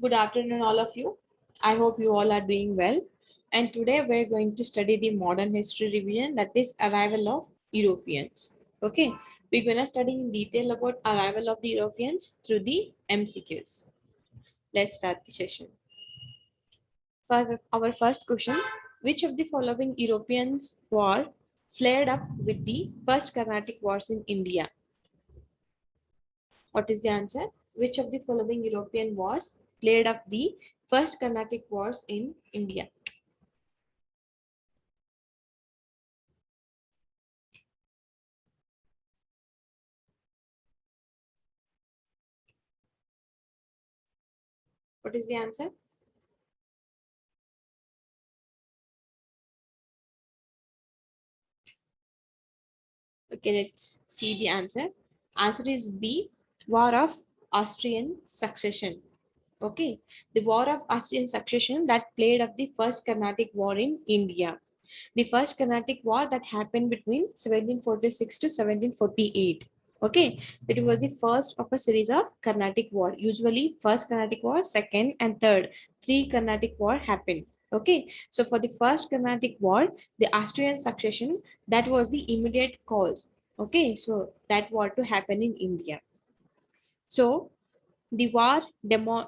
Good afternoon, all of you. I hope you all are doing well. And today we're going to study the modern history revision, that is arrival of Europeans. Okay, we're going to study in detail about arrival of the Europeans through the MCQs. Let's start the session. For our first question, which of the following Europeans war flared up with the first Carnatic Wars in India? What is the answer? Which of the following European wars played up the first Carnatic Wars in India? What is the answer? Okay, let's see the answer. Answer is B, War of Austrian Succession. Okay, the War of Austrian Succession that played up the first Carnatic War in India. The first Carnatic War that happened between 1746 to 1748. Okay, it was the first of a series of Carnatic War. Usually, first Carnatic War, second and third, three Carnatic War happened. Okay, so for the first Carnatic War, the Austrian succession, that was the immediate cause. Okay, so that war to happen in India. So the war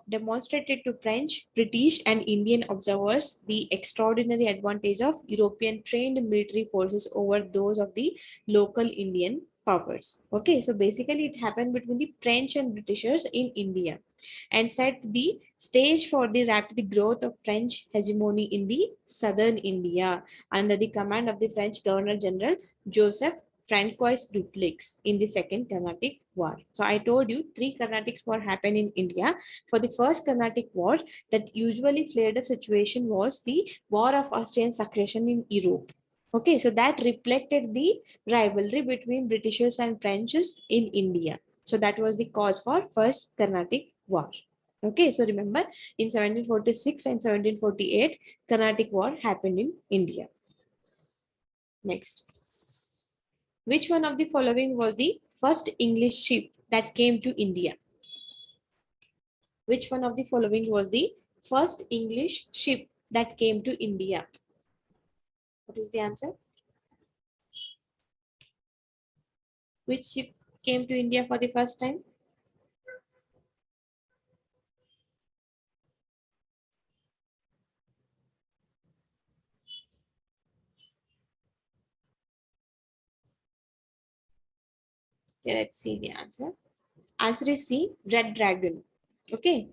demonstrated to French, British, and Indian observers the extraordinary advantage of European trained military forces over those of the local Indian powers. Okay, so basically it happened between the French and Britishers in India and set the stage for the rapid growth of French hegemony in the southern India under the command of the French Governor General Joseph Francois Dupleix in the Second Carnatic War. So I told you three Carnatics War happened in India. For the first Carnatic War, that usually flared up situation was the War of Austrian Succession in Europe. Okay, so that reflected the rivalry between Britishers and Frenches in India. So that was the cause for first Carnatic War. Okay, so remember in 1746 and 1748, Carnatic War happened in India. Next. Which one of the following was the first English ship that came to India? Which one of the following was the first English ship that came to India? What is the answer? Which ship came to India for the first time? Okay, let's see the answer. Answer is C, Red Dragon. Okay,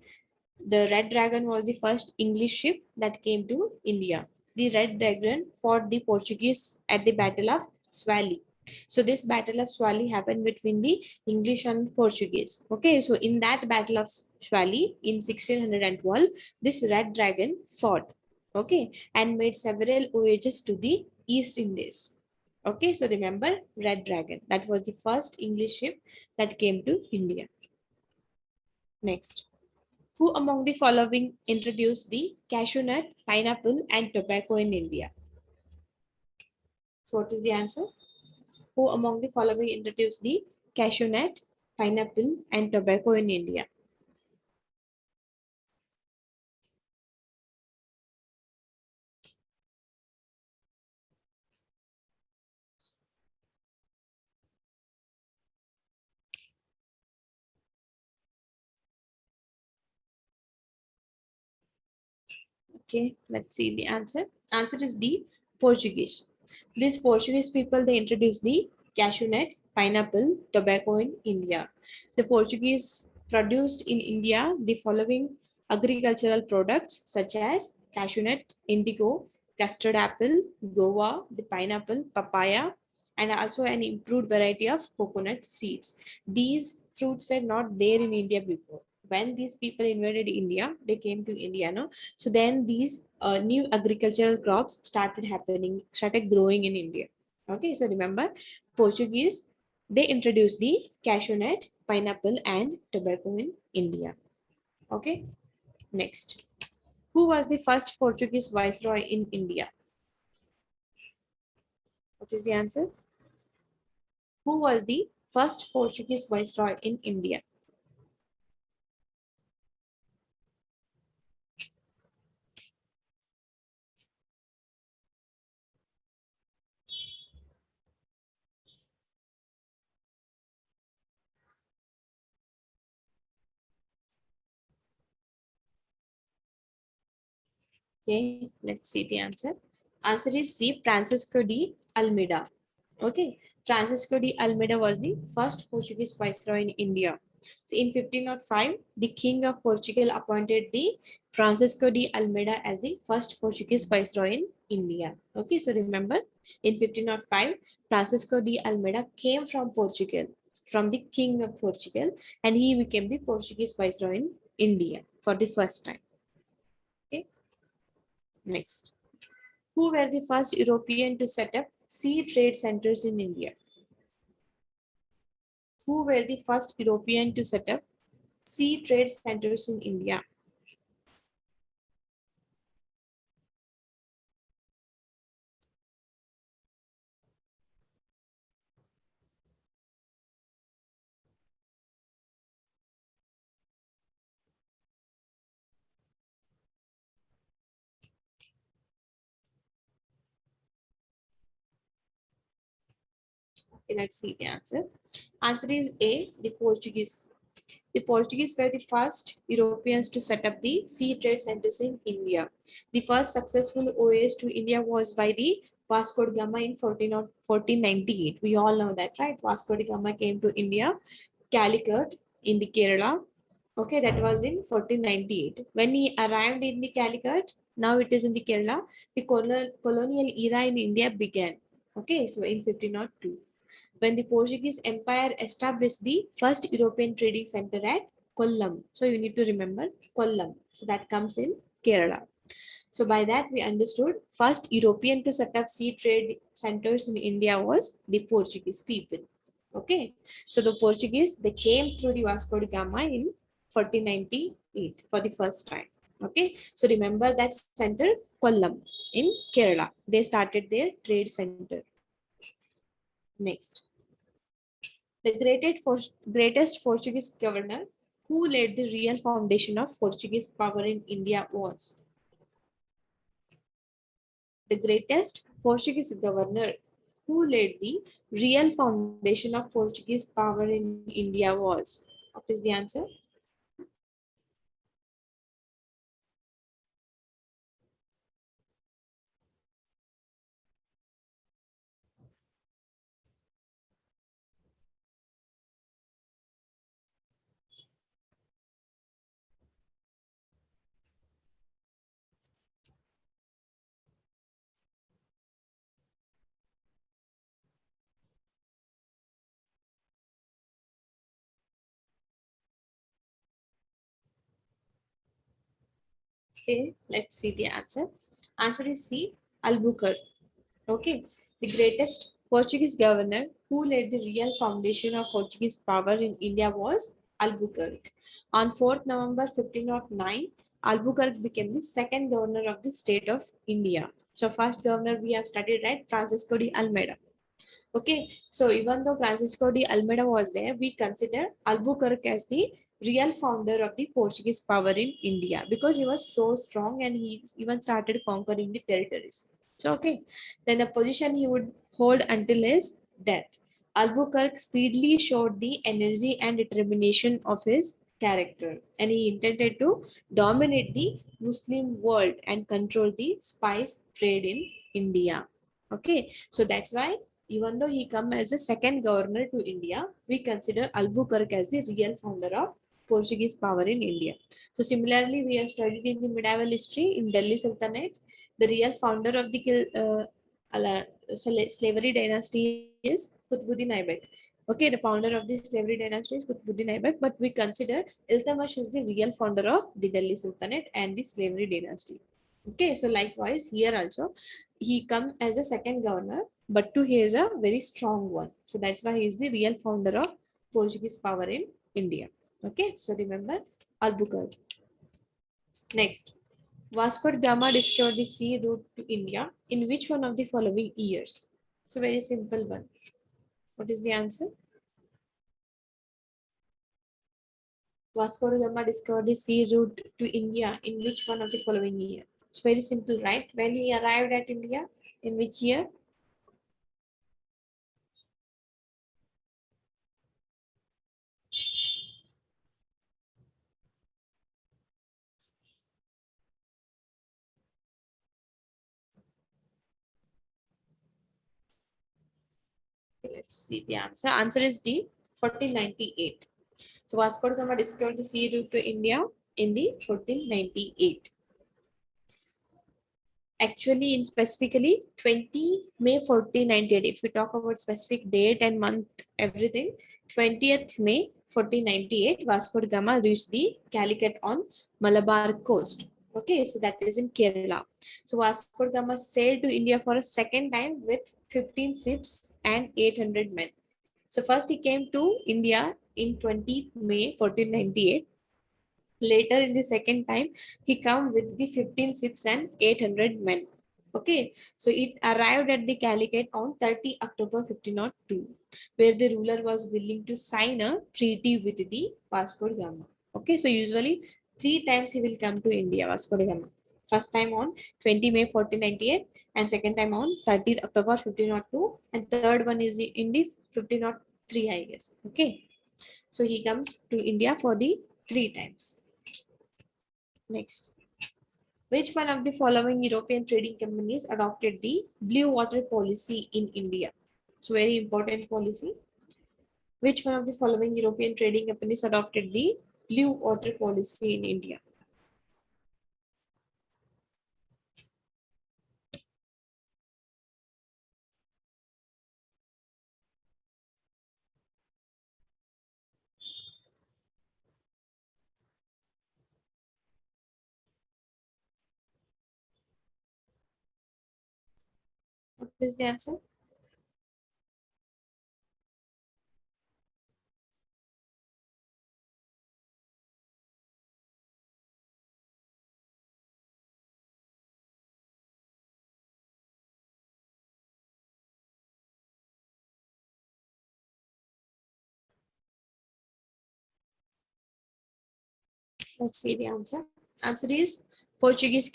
the Red Dragon was the first English ship that came to India. The Red Dragon fought the Portuguese at the Battle of Swally. So this Battle of Swally happened between the English and Portuguese. Okay, so in that Battle of Swally in 1612, this Red Dragon fought. Okay, and made several voyages to the East Indies. Okay, so remember Red Dragon. That was the first English ship that came to India. Next. Who among the following introduced the cashew nut, pineapple, and tobacco in India? So, what is the answer? Who among the following introduced the cashew nut, pineapple, and tobacco in India? Okay, let's see the answer. Answer is D, Portuguese. These Portuguese people, they introduced the cashew nut, pineapple, tobacco in India. The Portuguese produced in India the following agricultural products such as cashew nut, indigo, custard apple, guava, the pineapple, papaya, and also an improved variety of coconut seeds. These fruits were not there in India before. When these people invaded India, they came to India, no? So then these new agricultural crops started growing in India. Okay, so remember, Portuguese, they introduced the cashew nut, pineapple, and tobacco in India. Okay, next. Who was the first Portuguese viceroy in India? What is the answer? Who was the first Portuguese viceroy in India? Okay, let's see the answer. Answer is C. Francisco de Almeida. Okay, Francisco de Almeida was the first Portuguese viceroy in India. So in 1505, the King of Portugal appointed the Francisco de Almeida as the first Portuguese viceroy in India. Okay, so remember, in 1505, Francisco de Almeida came from Portugal, from the King of Portugal, and he became the Portuguese viceroy in India for the first time. Okay, next. Who were the first European to set up sea trade centers in India? Who were the first European to set up sea trade centers in India? Okay, let's see the answer. Answer is A, the Portuguese. The Portuguese were the first Europeans to set up the sea trade centers in India. The first successful voyage to India was by the Vasco da Gama in 1498. We all know that, right? Vasco da Gama came to India, Calicut in the Kerala. Okay, that was in 1498. When he arrived in the Calicut, now it is in the Kerala, the colonial era in India began. Okay, so in 1502 when the Portuguese Empire established the first European trading center at Kollam. So you need to remember Kollam. So that comes in Kerala. So by that we understood first European to set up sea trade centers in India was the Portuguese people. Okay. So the Portuguese, they came through the Vasco da Gama in 1498 for the first time. Okay. So remember that center Kollam in Kerala. They started their trade center. Next. The greatest Portuguese governor who laid the real foundation of Portuguese power in India was the greatest Portuguese governor who laid the real foundation of Portuguese power in India was. What is the answer? Okay, let's see the answer. Answer is C. Albuquerque. Okay, the greatest Portuguese governor who laid the real foundation of Portuguese power in India was Albuquerque. On 4th November 1509, Albuquerque became the second governor of the state of India. So, first governor we have studied, right? Francisco de Almeida. Okay, so even though Francisco de Almeida was there, we consider Albuquerque as the real founder of the Portuguese power in India because he was so strong and he even started conquering the territories. So, okay, then the position he would hold until his death. Albuquerque speedily showed the energy and determination of his character and he intended to dominate the Muslim world and control the spice trade in India. Okay, so that's why even though he come as a second governor to India, we consider Albuquerque as the real founder of Portuguese power in India. So similarly, we have studied in the medieval history in Delhi Sultanate, the real founder of the slavery dynasty is Qutbuddin Aibak. Okay, the founder of the slavery dynasty is Qutbuddin Aibak, but we consider Iltutmish is the real founder of the Delhi Sultanate and the slavery dynasty. Okay, so likewise here also he come as a second governor, but too he is a very strong one. So that's why he is the real founder of Portuguese power in India. Okay, so remember Albuquerque. Next, Vasco da Gama discovered the sea route to India in which one of the following years? So very simple one. What is the answer? Vasco da Gama discovered the sea route to India in which one of the following year? It's very simple, right? When he arrived at India, in which year? let's see the answer. Answer is D, 1498. So Vasco da Gama discovered the sea route to India in the 1498. Actually, in specifically 20 May 1498. If we talk about specific date and month, everything, 20th May 1498, Vasco da Gama reached the Calicut on Malabar coast. Okay, so that is in Kerala. So Vasco da Gama sailed to India for a second time with 15 ships and 800 men. So first he came to India in 20th May 1498. Later in the second time, he come with the 15 ships and 800 men. Okay, so it arrived at the Calicut on 30 October 1502, where the ruler was willing to sign a treaty with the Vasco da Gama. Okay, so usually 3 times he will come to India, Vasco da Gama. First time on 20 May 1498, and second time on 30th October 1502, and third one is in the 1503, I guess. Okay, so he comes to India for the 3 times. Next, which one of the following European trading companies adopted the blue water policy in India? It's very important policy. Which one of the following European trading companies adopted the blue water policy in India? What is the answer? Let's see the answer. Answer is Portuguese.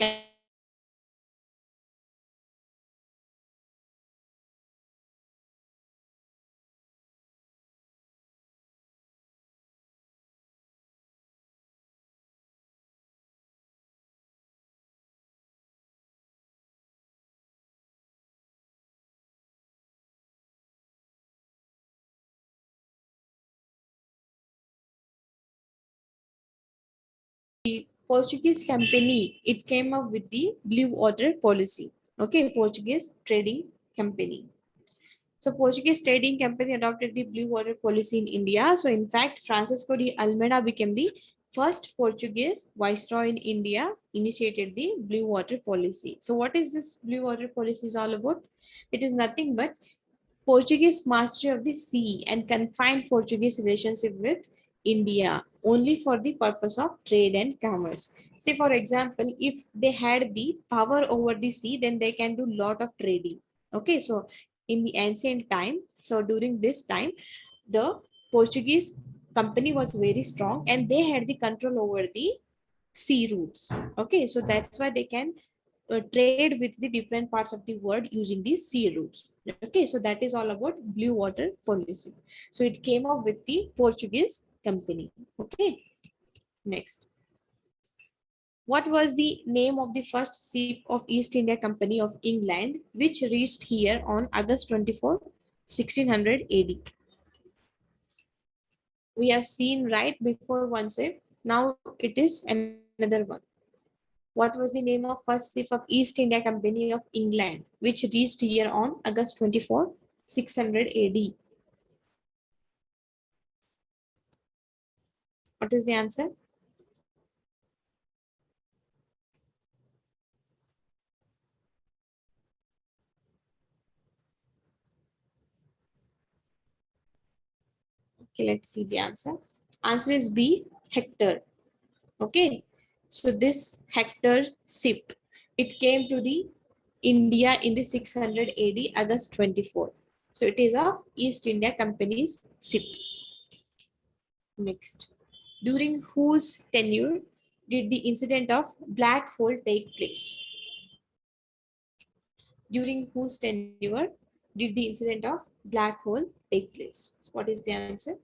Portuguese company, it came up with the blue water policy. Okay, Portuguese trading company. So Portuguese trading company adopted the blue water policy in India. So in fact, Francisco de Almeida became the first Portuguese viceroy in India, initiated the blue water policy. So what is this blue water policy is all about? It is nothing but Portuguese mastery of the sea and confined Portuguese relationship with India only for the purpose of trade and commerce. Say, for example, if they had the power over the sea, then they can do lot of trading. Okay, so in the ancient time, so during this time, the Portuguese company was very strong and they had the control over the sea routes. Okay, so that's why they can trade with the different parts of the world using these sea routes. Okay, so that is all about blue water policy. So it came up with the Portuguese company. Okay, next. What was the name of the first ship of East India Company of England, which reached here on August 24, 1600 AD? We have seen right before one ship. Now it is another one. What was the name of first ship of East India Company of England, which reached here on August 24, 600 AD? What is the answer? Okay, let's see the answer. Answer is B, Hector. Okay, so this Hector ship, it came to the India in the 600 AD, August 24. So it is of East India Company's ship. Next, during whose tenure did the incident of black hole take place? During whose tenure did the incident of black hole take place? What is the answer?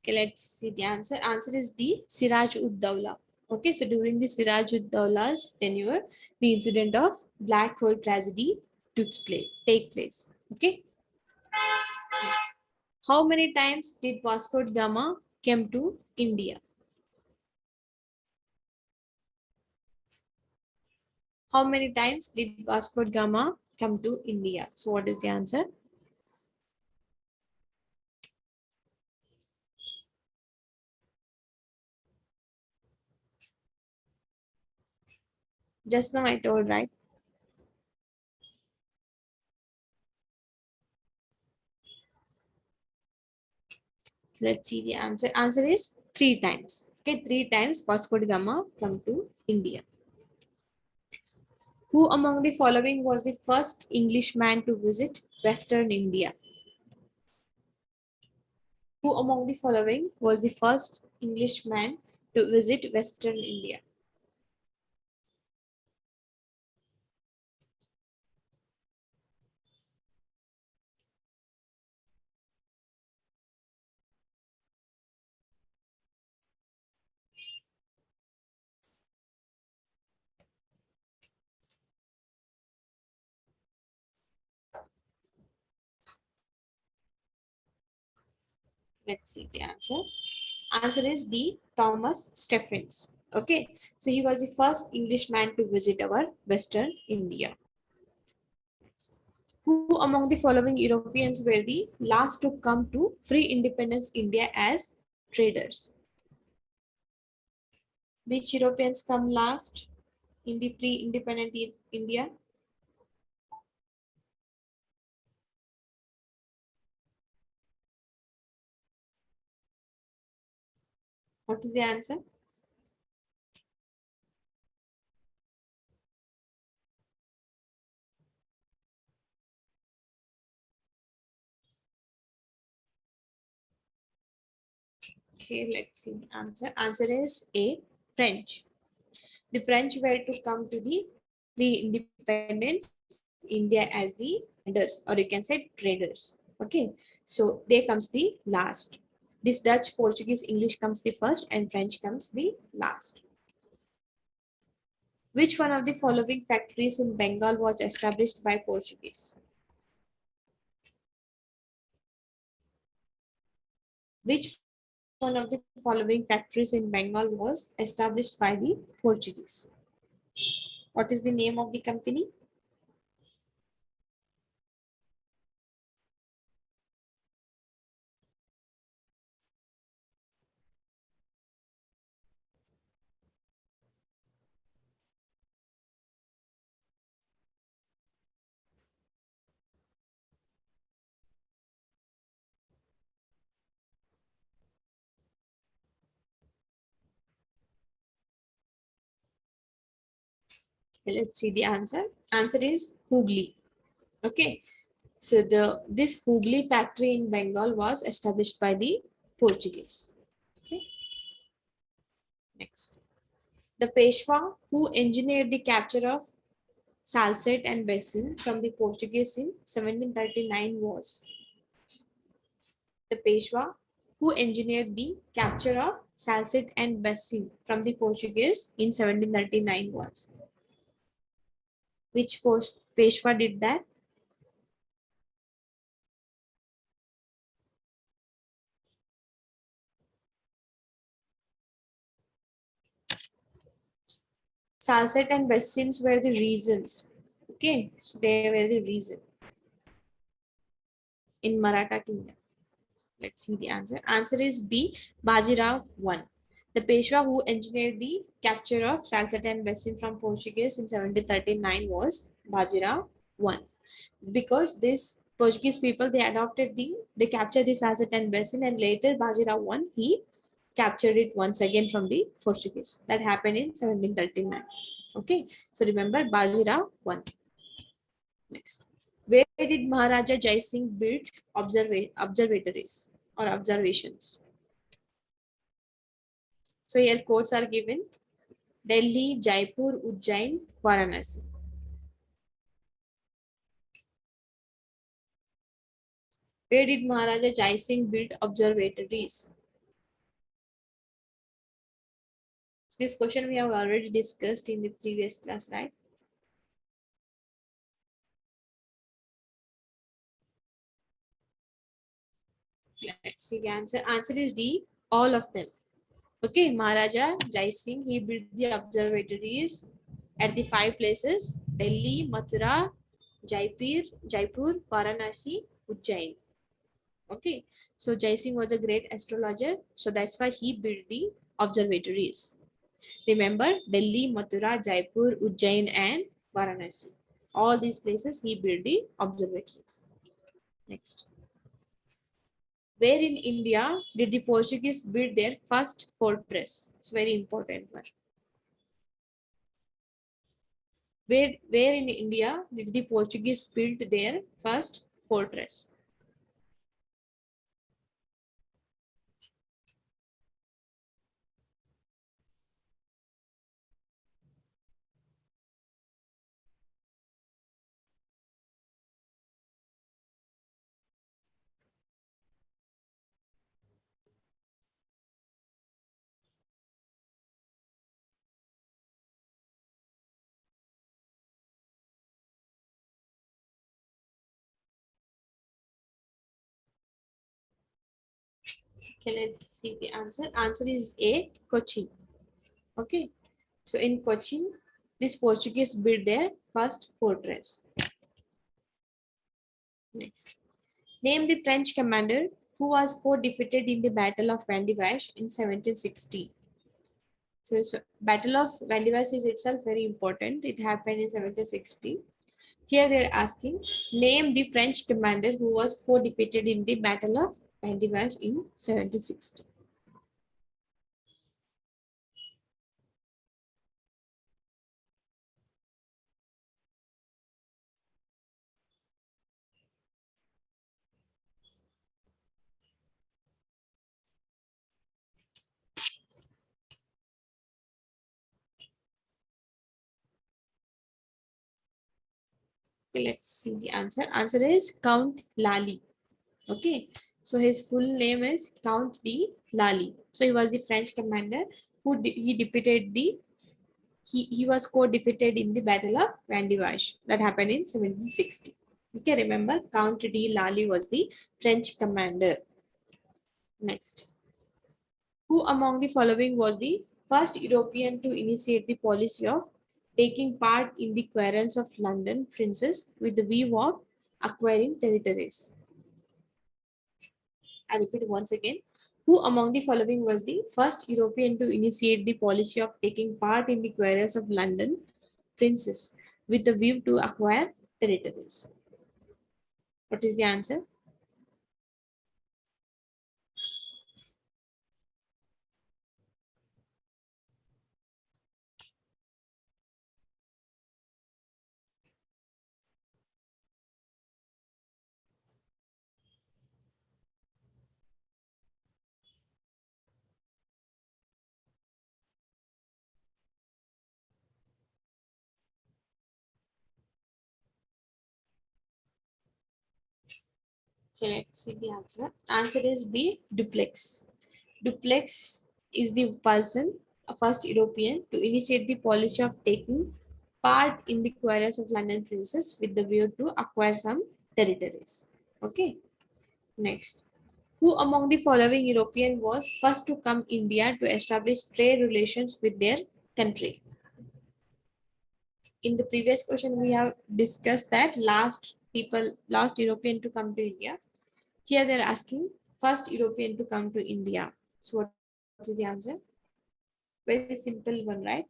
Okay, let's see the answer. Answer is D, Siraj ud Dawla. Okay, so during the Siraj ud Dawla's tenure, the incident of Black Hole tragedy take place. Okay, how many times did Vasco da Gama came to India? How many times did Vasco da Gama come to India? So what is the answer? Just now I told, right? Let's see the answer. Answer is three times. Okay, three times Vasco da Gama come to India. Who among the following was the first Englishman to visit Western India? Who among the following was the first Englishman to visit Western India? Let's see the answer. Answer is D, Thomas Stephens. Okay, so he was the first Englishman to visit our Western India. Who among the following Europeans were the last to come to free independence India as traders? Which Europeans come last in the pre-independent India? What is the answer? Okay, let's see the answer. Answer is A, French. The French were to come to the pre-independence India as the vendors, or you can say traders. Okay, so there comes the last. This Dutch, Portuguese, English comes the first, and French comes the last. Which one of the following factories in Bengal was established by Portuguese? Which one of the following factories in Bengal was established by the Portuguese? What is the name of the company? Let's see the answer. Answer is Hooghly. Okay, so this Hooghly factory in Bengal was established by the Portuguese. Okay, next. The Peshwa who engineered the capture of Salsette and Bessin from the Portuguese in 1739 was the Peshwa who engineered the capture of Salsette and Bessin from the Portuguese in 1739 was. Which Peshwa did that? Salsette and Bessins were the reasons. Okay, so they were the reason in Maratha kingdom. Let's see the answer. Answer is B, Bajirao 1. The Peshwa who engineered the capture of Salsette and Bessin from Portuguese in 1739 was Bajirao 1. Because this Portuguese people, they captured the Salsette and Bessin, and later Bajirao 1, he captured it once again from the Portuguese. That happened in 1739. Okay, so remember Bajirao 1. Next. Where did Maharaja Jai Singh build observatories or observations? So here quotes are given: Delhi, Jaipur, Ujjain, Varanasi. Where did Maharaja Jai Singh build observatories? This question we have already discussed in the previous class, right? Let's see the answer. Answer is D, all of them. Okay, Maharaja Jai Singh, he built the observatories at the 5 places: Delhi, Mathura, Jaipur, Varanasi, Ujjain. Okay, so Jai Singh was a great astrologer, so that's why he built the observatories. Remember, Delhi, Mathura, Jaipur, Ujjain, and Varanasi. All these places he built the observatories. Next. Where in India did the Portuguese build their first fortress? It's very important one. Where in India did the Portuguese build their first fortress? Okay, let's see the answer. Answer is A, Cochin. Okay, so in Cochin, this Portuguese built their first fortress. Next. Name the French commander who was co-defeated in the Battle of Vandivash in 1760. So Battle of Vandivash is itself very important. It happened in 1760. Here they are asking, name the French commander who was co-defeated in the Battle of Vandivash in 1760. Okay, let's see the answer. Answer is Count Lally. Okay, so his full name is Count de Lally. So he was the French commander who he defeated the he was co-defeated in the Battle of Vandivash that happened in 1760. Okay, remember Count de Lally was the French commander. Next, who among the following was the first European to initiate the policy of taking part in the quarrels of London princes with the view of acquiring territories? I repeat once again. Who among the following was the first European to initiate the policy of taking part in the quarrels of London princes with the view to acquire territories? What is the answer? Okay, let's see the answer. Answer is B, Duplex. Duplex is the person, a first European, to initiate the policy of taking part in the quarrels of London princes with the view to acquire some territories. Okay, next. Who among the following European was first to come India to establish trade relations with their country? In the previous question, we have discussed that last European to come to India. Here they're asking first European to come to India. So what is the answer? Very simple one, right?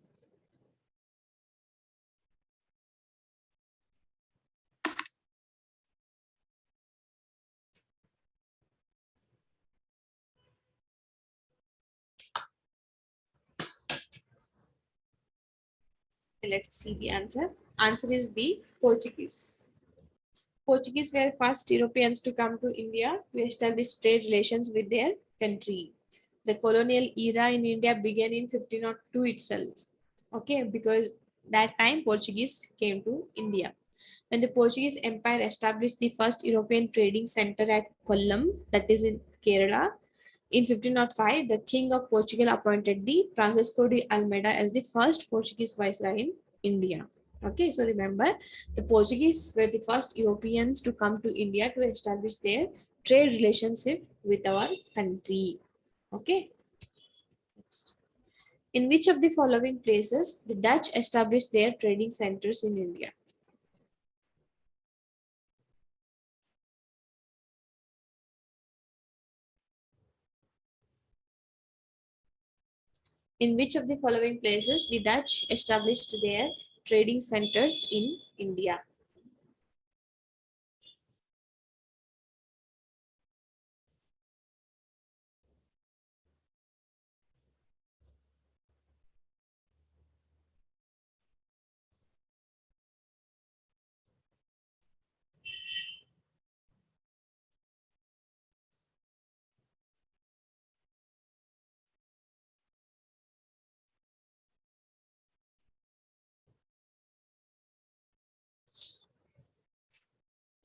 Let's see the answer. Answer is B, Portuguese. Portuguese were first Europeans to come to India to establish trade relations with their country. The colonial era in India began in 1502 itself. Okay, because that time Portuguese came to India. When the Portuguese Empire established the first European trading center at Kollam, that is in Kerala, In 1505, the King of Portugal appointed the Francisco de Almeida as the first Portuguese viceroy in India. Okay, so remember, the Portuguese were the first Europeans to come to India to establish their trade relationship with our country. Okay. Next. In which of the following places the Dutch established their trading centers in India? In which of the following places the Dutch established their trading centers in India?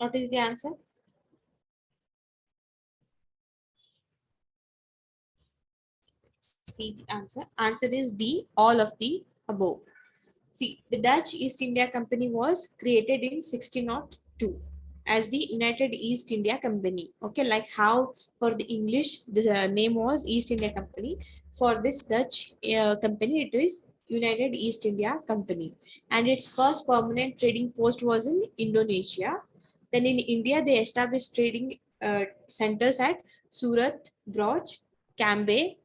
What is the answer? See the answer. Answer is D, all of the above. See, the Dutch East India Company was created in 1602 as the United East India Company. Okay, like how for the English, the name was East India Company. For this Dutch company, it is United East India Company. And its first permanent trading post was in Indonesia. Then in India, they established trading centers at Surat, Broj, Cambay,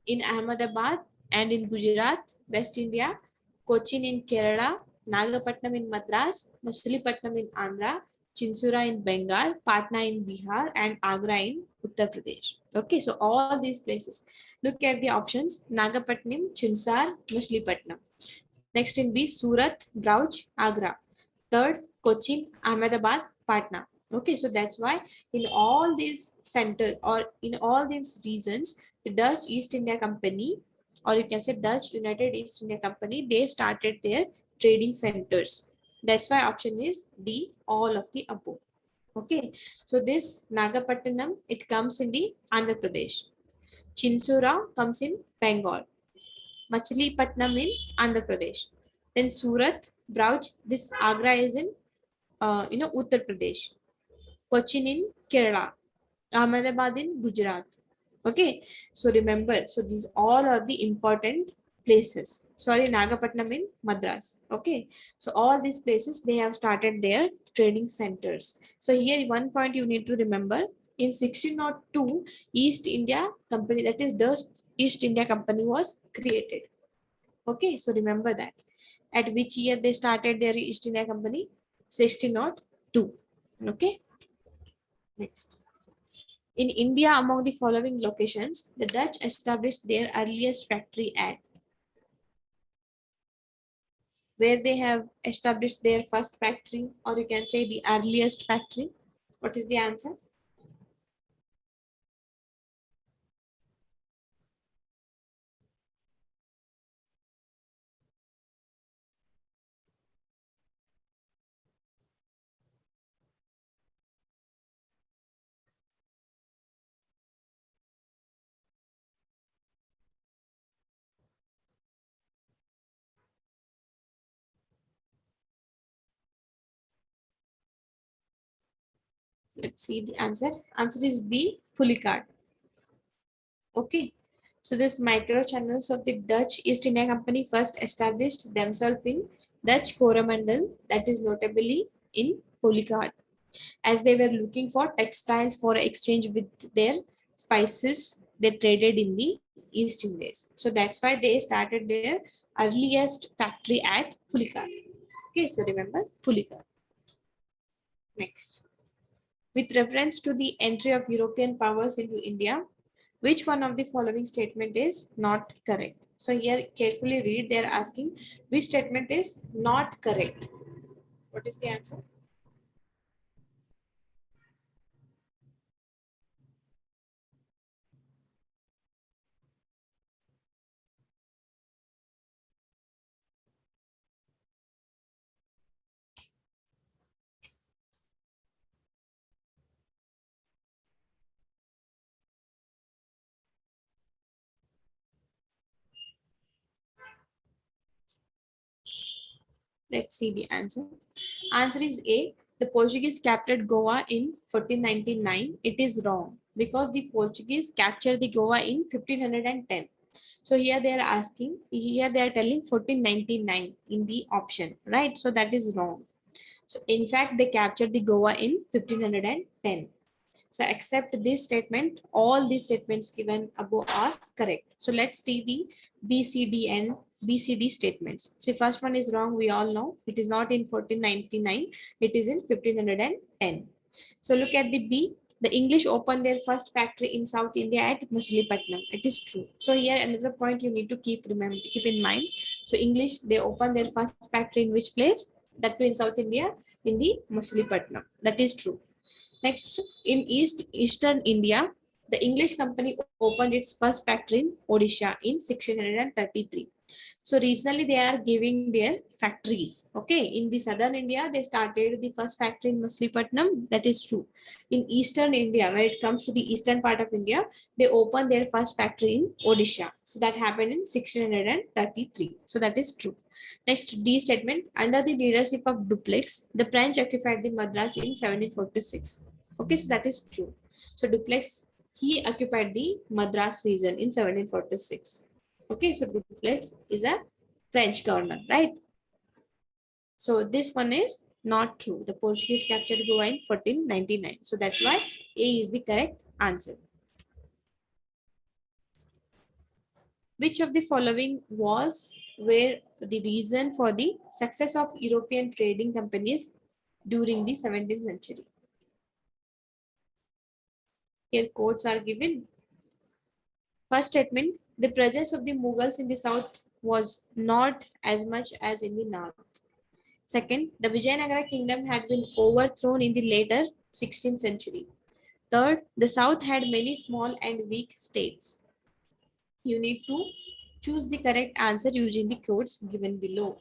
in Ahmedabad and in Gujarat, West India, Cochin in Kerala, Nagapatnam in Madras, Machilipatnam in Andhra, Chinsura in Bengal, Patna in Bihar, and Agra in Uttar Pradesh. Okay, so all these places. Look at the options: Nagapatnam, Chinsar, Machilipatnam. Next in B, Surat, Brauch, Agra. Third, Cochin, Ahmedabad, Patna. Okay, so that's why in all these centers or in all these regions, the Dutch East India Company, or you can say Dutch United East India Company, they started their trading centers. That's why option is D, all of the above. Okay, so this Nagapattinam, it comes in the Andhra Pradesh. Chinsura comes in Bengal. Machilipatnam in Andhra Pradesh. Then Surat, Brauch, this Agra is in Uttar Pradesh. Cochin in Kerala. Ahmedabad in Gujarat. Okay, so remember, so these all are the important places. Sorry, Nagapatnam in Madras. Okay, so all these places they have started their trading centers. So here one point you need to remember, in 1602 East India Company, that is Dutch East India Company, was created. Okay, so remember that. At which year they started their East India Company? 1602. Okay, next. In India, among the following locations, the Dutch established their earliest factory at where they have established their first factory, or you can say the earliest factory. What is the answer? Let's see the answer. Answer is B, Pulicat. Okay. So this micro channels of the Dutch East India Company first established themselves in Dutch Coromandel, that is notably in Pulicat, as they were looking for textiles for exchange with their spices they traded in the East Indies. So that's why they started their earliest factory at Pulicat. Okay, so remember Pulicat. Next. With reference to the entry of European powers into India, which one of the following statement is not correct? So here carefully read, they are asking which statement is not correct. What is the answer? let's see the answer. Answer is A. The Portuguese captured Goa in 1499. It is wrong because the Portuguese captured the Goa in 1510. So here they are asking, here they are telling 1499 in the option, right? So that is wrong. So in fact, they captured the Goa in 1510. So accept this statement. All these statements given above are correct. So let's see the BCD and BCD statements. So first one is wrong. We all know it is not in 1499. It is in 1510. So look at the B. The English opened their first factory in South India at Machilipatnam. It is true. So here another point you need to keep in mind. So English, they opened their first factory in which place? That too in South India, in the Machilipatnam. That is true. Next, in Eastern India, the English company opened its first factory in Odisha in 1633. So regionally, they are giving their factories. Okay, in the southern India, they started the first factory in Machilipatnam. That is true. In Eastern India, when it comes to the eastern part of India, they opened their first factory in Odisha. So that happened in 1633. So that is true. Next, D statement. Under the leadership of Dupleix, the French occupied the Madras in 1746. Okay, so that is true. So Dupleix, he occupied the Madras region in 1746. Okay, so Dupleix is a French governor, right? So this one is not true. The Portuguese captured Goa in 1499. So that's why A is the correct answer. Which of the following was where the reason for the success of European trading companies during the 17th century? Here quotes are given. First statement, the presence of the Mughals in the south was not as much as in the north. Second, the Vijayanagara kingdom had been overthrown in the later 16th century. Third, the south had many small and weak states. You need to choose the correct answer using the codes given below.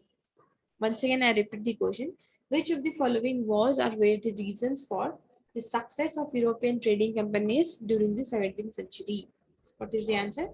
Once again, I repeat the question. Which of the following was or were the reasons for the success of European trading companies during the 17th century? What is the answer?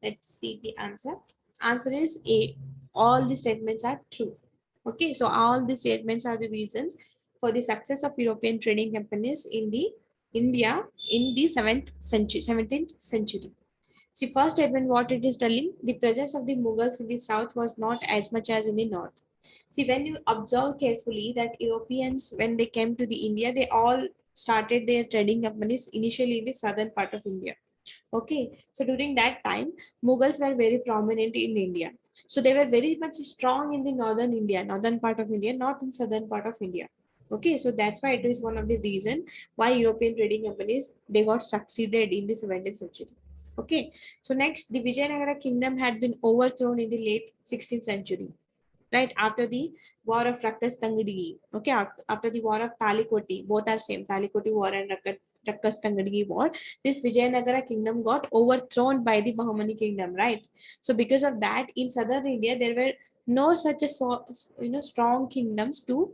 Let's see the answer. Answer is A. All the statements are true. Okay, so all the statements are the reasons for the success of European trading companies in the India in the 17th century. See, first statement, what it is telling, the presence of the Mughals in the south was not as much as in the north. See, when you observe carefully that Europeans, when they came to the India, they all started their trading companies initially in the southern part of India. Okay, so during that time, Mughals were very prominent in India. So they were very much strong in the northern India, northern part of India, not in southern part of India. Okay, so that's why it is one of the reason why European trading companies they got succeeded in the 17th century. Okay, so next, the Vijayanagara kingdom had been overthrown in the late 16th century, right after the war of Rakkas Tangadi. Okay, after the war of Talikoti, both are same, Talikoti war and Rakkas Tangadi war. This Vijayanagara kingdom got overthrown by the Bahmani kingdom, right? So because of that, in southern India there were no such a strong kingdoms to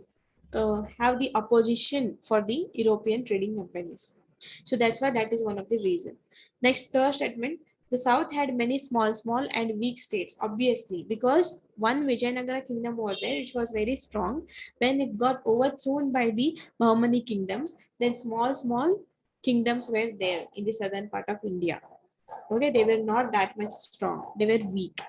have the opposition for the European trading companies. So that's why that is one of the reason. Next, third statement, the south had many small and weak states, obviously, because one Vijayanagara kingdom was there, which was very strong. When it got overthrown by the Bahmani kingdoms, then small kingdoms were there in the southern part of India. Okay, they were not that much strong, they were weak.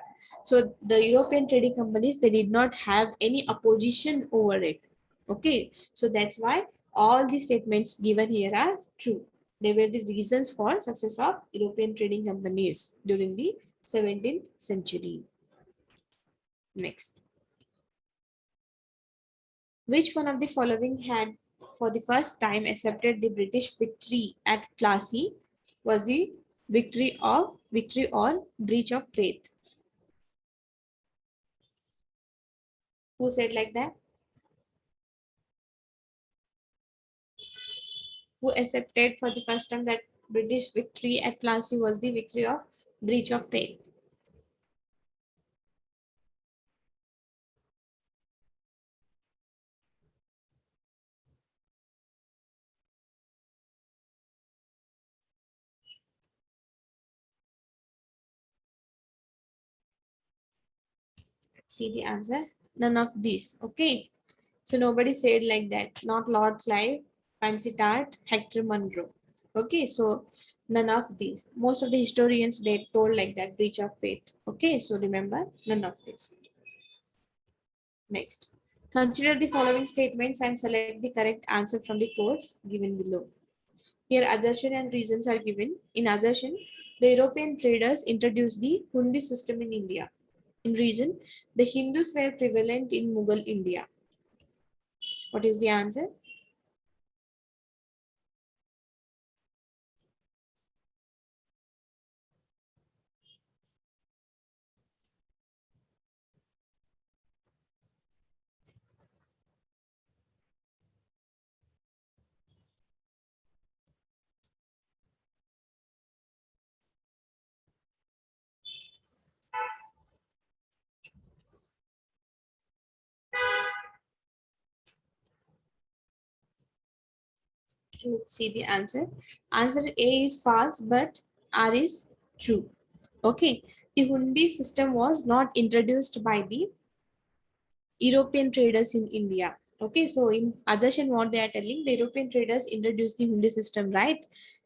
So the European trading companies, they did not have any opposition over it. Okay, so that's why all the statements given here are true. They were the reasons for success of European trading companies during the 17th century. Next, which one of the following had for the first time accepted the British victory at Plassey was the victory or breach of faith? Who said like that? Who accepted for the first time that British victory at Plassey was the victory of breach of faith? See the answer. None of these. Okay. So nobody said like that. Not Lord Clive, Pansy-Tart, Hector Munro. Okay, so none of these. Most of the historians they told like that breach of faith. Okay, so remember none of this. Next, consider the following statements and select the correct answer from the quotes given below. Here, assertion and reasons are given. In assertion, the European traders introduced the Hundi system in India. In reason, the Hindus were prevalent in Mughal India. What is the answer? Let's see the answer. Answer A is false, but R is true. Okay, the Hundi system was not introduced by the European traders in India. Okay, so in assertion, what they are telling, the European traders introduced the Hundi system, right?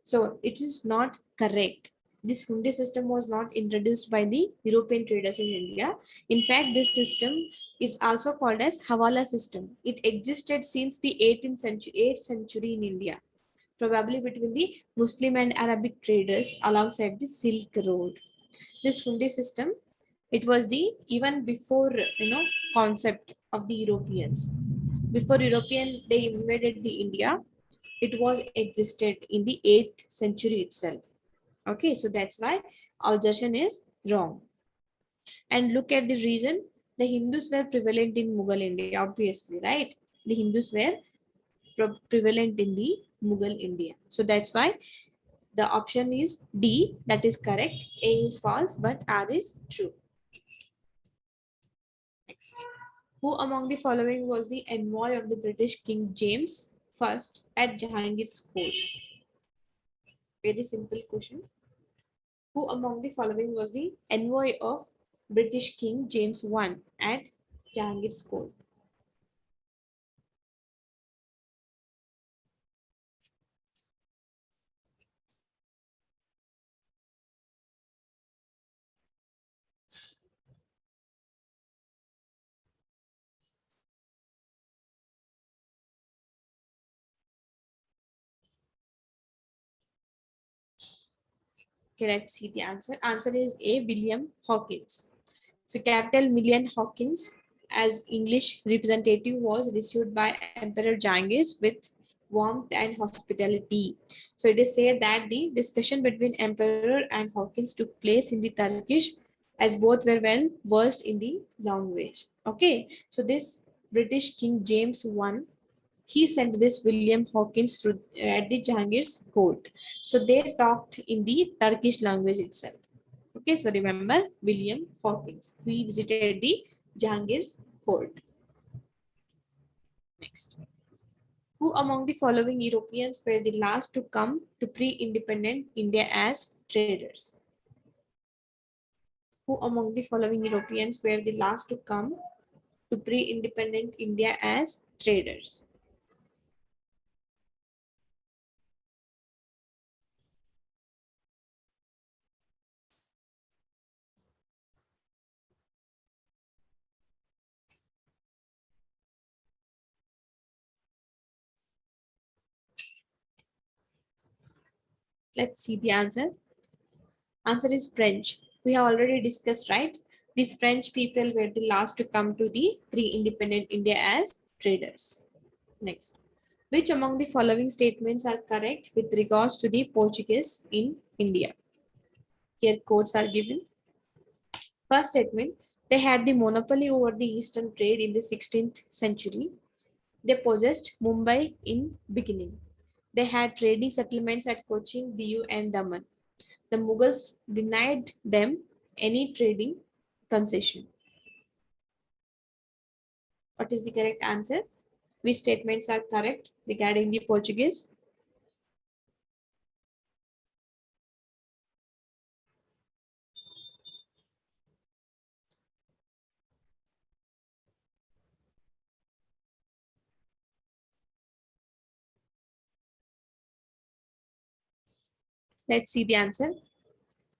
So it is not correct. This Hundi system was not introduced by the European traders in India. In fact, this system is also called as Hawala system. It existed since the 18th century, 8th century in India, probably between the Muslim and Arabic traders alongside the Silk Road. This Hundi system, it was the even before concept of the Europeans. Before European they invaded the India, it was existed in the 8th century itself. Okay, so that's why assertion is wrong. And look at the reason. The Hindus were prevalent in Mughal India, obviously, right? The Hindus were prevalent in the Mughal India. So that's why the option is D, that is correct. A is false, but R is true. Next. Who among the following was the envoy of the British King James I at Jahangir's court? Very simple question. Who among the following was the envoy of British King James I at Jahangir's court? Okay, let's see the answer. Answer is A, William Hawkins. So Capital Million Hawkins as English representative was received by Emperor Jahangir with warmth and hospitality. So it is said that the discussion between Emperor and Hawkins took place in the Turkish as both were well versed in the language. Okay, so this British King James I, he sent this William Hawkins to, at the Jahangir's court. So they talked in the Turkish language itself. Okay, so remember William Hawkins. He visited the Jahangir's court. Next. Who among the following Europeans were the last to come to pre-independent India as traders? Who among the following Europeans were the last to come to pre-independent India as traders? Let's see the answer. Answer is French. We have already discussed, right? These French people were the last to come to the pre-independent India as traders. Next. Which among the following statements are correct with regards to the Portuguese in India? Here quotes are given. First statement, They had the monopoly over the eastern trade in the 16th century. They possessed Mumbai in beginning. They had trading settlements at Cochin, Diu and Daman. The Mughals denied them any trading concession. What is the correct answer? Which statements are correct regarding the Portuguese? Let's see the answer.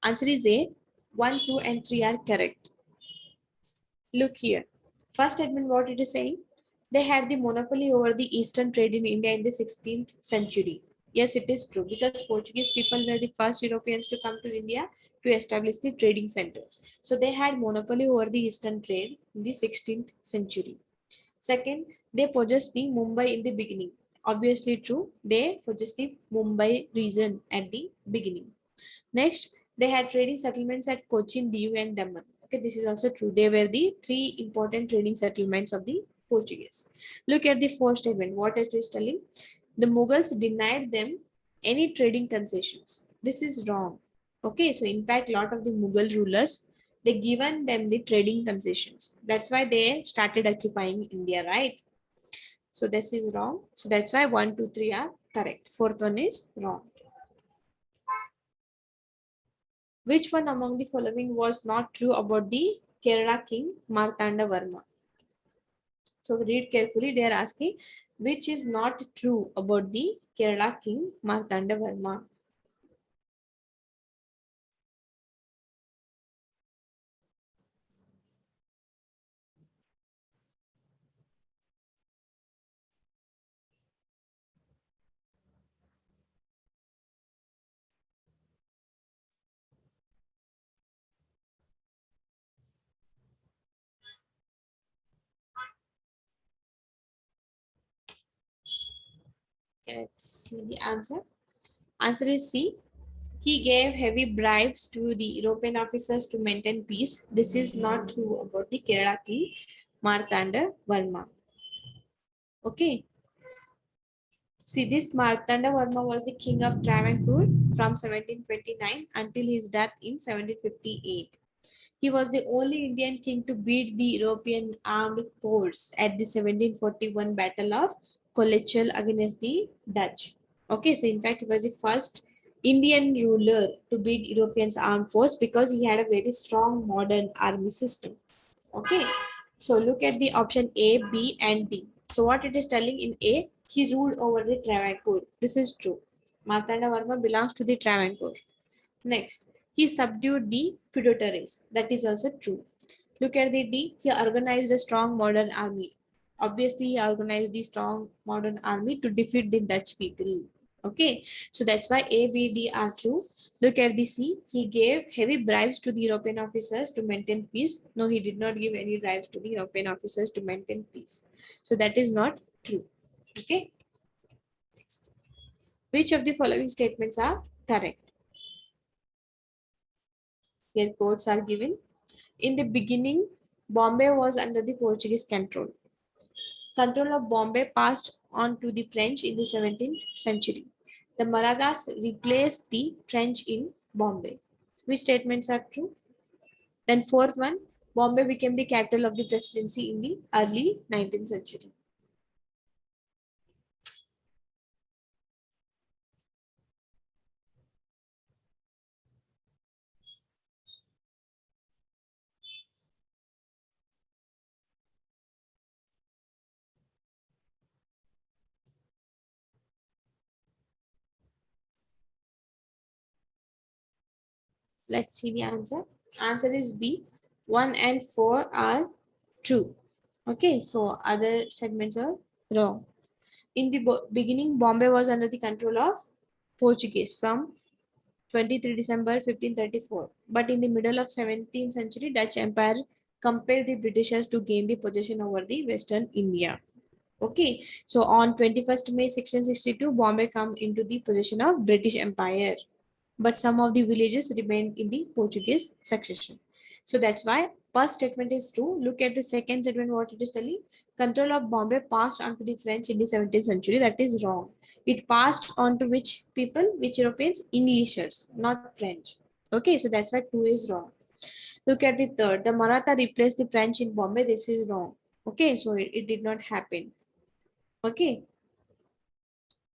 Answer is A. 1, 2 and 3 are correct. Look here. First statement, what it is saying? They had the monopoly over the eastern trade in India in the 16th century. Yes, it is true because Portuguese people were the first Europeans to come to India to establish the trading centers. So they had monopoly over the eastern trade in the 16th century. Second, they possessed the Mumbai in the beginning. Obviously true. They possessed the Mumbai region at the beginning. Next, they had trading settlements at Cochin, Diu, and Daman. Okay, this is also true. They were the three important trading settlements of the Portuguese. Look at the fourth statement. What it is telling? The Mughals denied them any trading concessions. This is wrong. Okay, so in fact, a lot of the Mughal rulers, they given them the trading concessions. That's why they started occupying India, right? So this is wrong. So that's why 1, 2, 3 are correct. Fourth one is wrong. Which one among the following was not true about the Kerala king Martanda Varma? So read carefully. They are asking which is not true about the Kerala king Martanda Varma. Let's see the answer. Answer is C. He gave heavy bribes to the European officers to maintain peace. This is not true about the Kerala king Martanda Varma. Okay. See, this Martanda Varma was the king of Travancore from 1729 until his death in 1758. He was the only Indian king to beat the European armed force at the 1741 Battle of Colechal against the Dutch. Okay, so in fact, he was the first Indian ruler to beat Europeans armed force because he had a very strong modern army system. Okay, so look at the option A, B, and D. So what it is telling in A, he ruled over the Travancore. This is true. Martanda Varma belongs to the Travancore. Next, he subdued the feudatories. That is also true. Look at the D. He organized a strong modern army. Obviously, he organized the strong modern army to defeat the Dutch people. Okay, so that's why A, B, D are true. Look at the C. He gave heavy bribes to the European officers to maintain peace. No, he did not give any bribes to the European officers to maintain peace. So that is not true. Okay. Next. Which of the following statements are correct? Here quotes are given. In the beginning, Bombay was under the Portuguese control. Control of Bombay passed on to the French in the 17th century. The Marathas replaced the French in Bombay. Which statements are true? Then fourth one, Bombay became the capital of the presidency in the early 19th century. Let's see the answer. Answer is B. 1 and 4 are true. Okay, so other statements are wrong. In the beginning, Bombay was under the control of Portuguese from 23 December 1534. But in the middle of 17th century, Dutch Empire compelled the Britishers to gain the possession over the Western India. Okay, so on 21st May 1662, Bombay come into the possession of British Empire. But some of the villages remained in the Portuguese succession. So that's why first statement is true. Look at the second statement, what it is telling. Control of Bombay passed on to the French in the 17th century. That is wrong. It passed on to which people? Which Europeans? Englishers, not French. Okay, so that's why 2 is wrong. Look at the third. The Maratha replaced the French in Bombay. This is wrong. Okay, so it did not happen. Okay,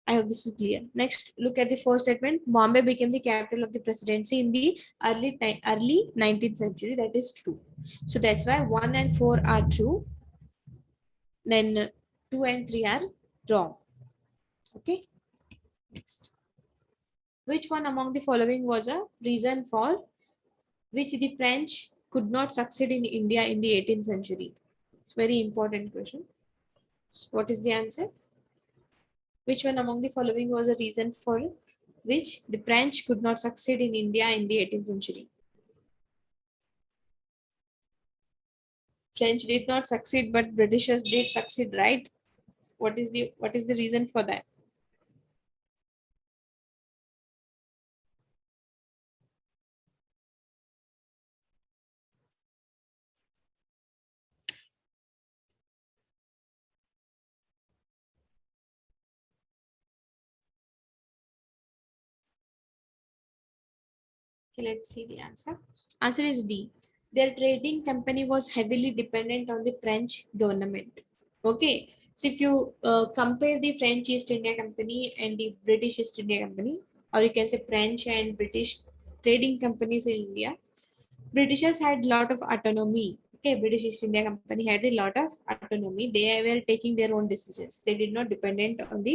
I hope this is clear. Next, look at the first statement. Bombay became the capital of the presidency in the early 19th century. That is true. So that's why 1 and 4 are true. Then 2 and 3 are wrong. Okay. Next. Which one among the following was a reason for which the French could not succeed in India in the 18th century? It's a very important question. What is the answer? Which one among the following was a reason for which the French could not succeed in India in the 18th century? French did not succeed, but Britishers did succeed, right? What is the reason for that? Okay, let's see the answer. Answer is D. Their trading company was heavily dependent on the French government. Okay, so if you compare the French East India Company and the British East India Company, or you can say French and British trading companies in India, Britishers had lot of autonomy. Okay, British East India Company had a lot of autonomy. They were taking their own decisions. They did not dependent on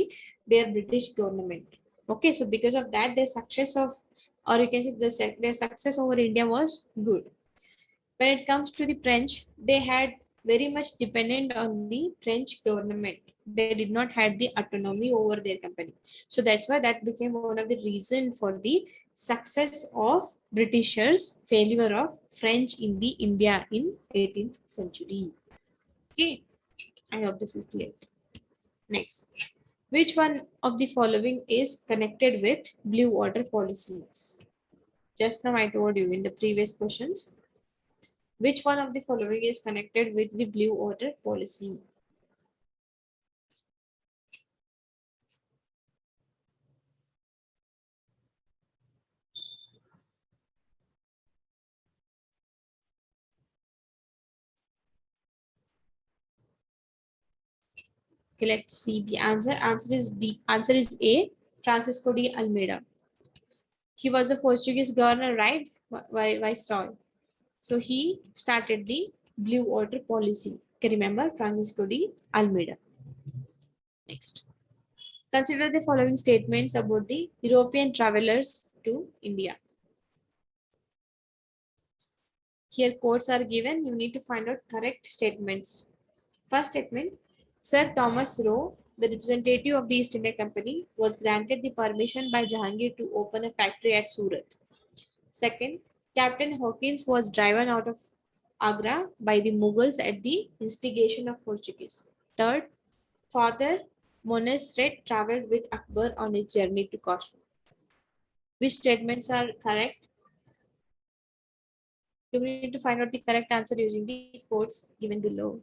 their British government. Okay, so because of that, their success of, or you can say their success over India was good. When it comes to the French, they had very much dependent on the French government. They did not had the autonomy over their company. So that's why that became one of the reason for the success of Britishers, failure of French in the India in 18th century. Okay, I hope this is clear. Next, which one of the following is connected with blue water policies? Just now I told you in the previous questions. Which one of the following is connected with the blue water policy? Okay, let's see the answer. Answer is D. Answer is A. Francisco de Almeida. He was a Portuguese governor, right? Viceroy. So he started the blue water policy. Okay, remember Francisco de Almeida. Next. Consider the following statements about the European travelers to India. Here quotes are given. You need to find out correct statements. First statement, Sir Thomas Roe, the representative of the East India Company, was granted the permission by Jahangir to open a factory at Surat. Second, Captain Hawkins was driven out of Agra by the Mughals at the instigation of Portuguese. Third, Father Monesret traveled with Akbar on his journey to Kashmir. Which statements are correct? You need to find out the correct answer using the quotes given below.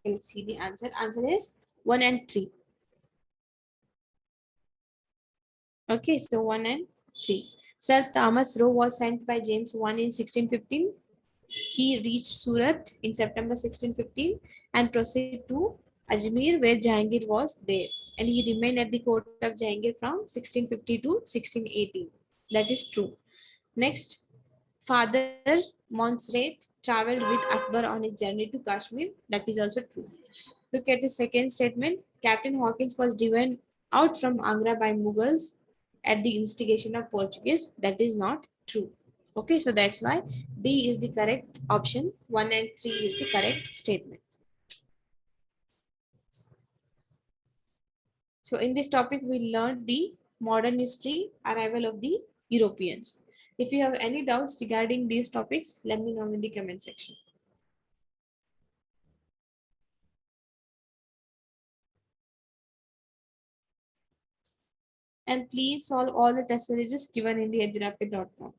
Let's see the answer. Answer is 1 and 3. Okay, so 1 and 3. Sir Thomas Roe was sent by James I in 1615. He reached Surat in September 1615 and proceeded to Ajmer where Jahangir was there. And he remained at the court of Jahangir from 1650 to 1618. That is true. Next, Father Montserrat traveled with Akbar on his journey to Kashmir. That is also true. Look at the second statement. Captain Hawkins was driven out from Agra by Mughals at the instigation of Portuguese. That is not true. Okay, so that's why D is the correct option. 1 and 3 is the correct statement. So in this topic, we learned the modern history, arrival of the Europeans. If you have any doubts regarding these topics, let me know in the comment section. And please solve all the test series given in the edurapid.com.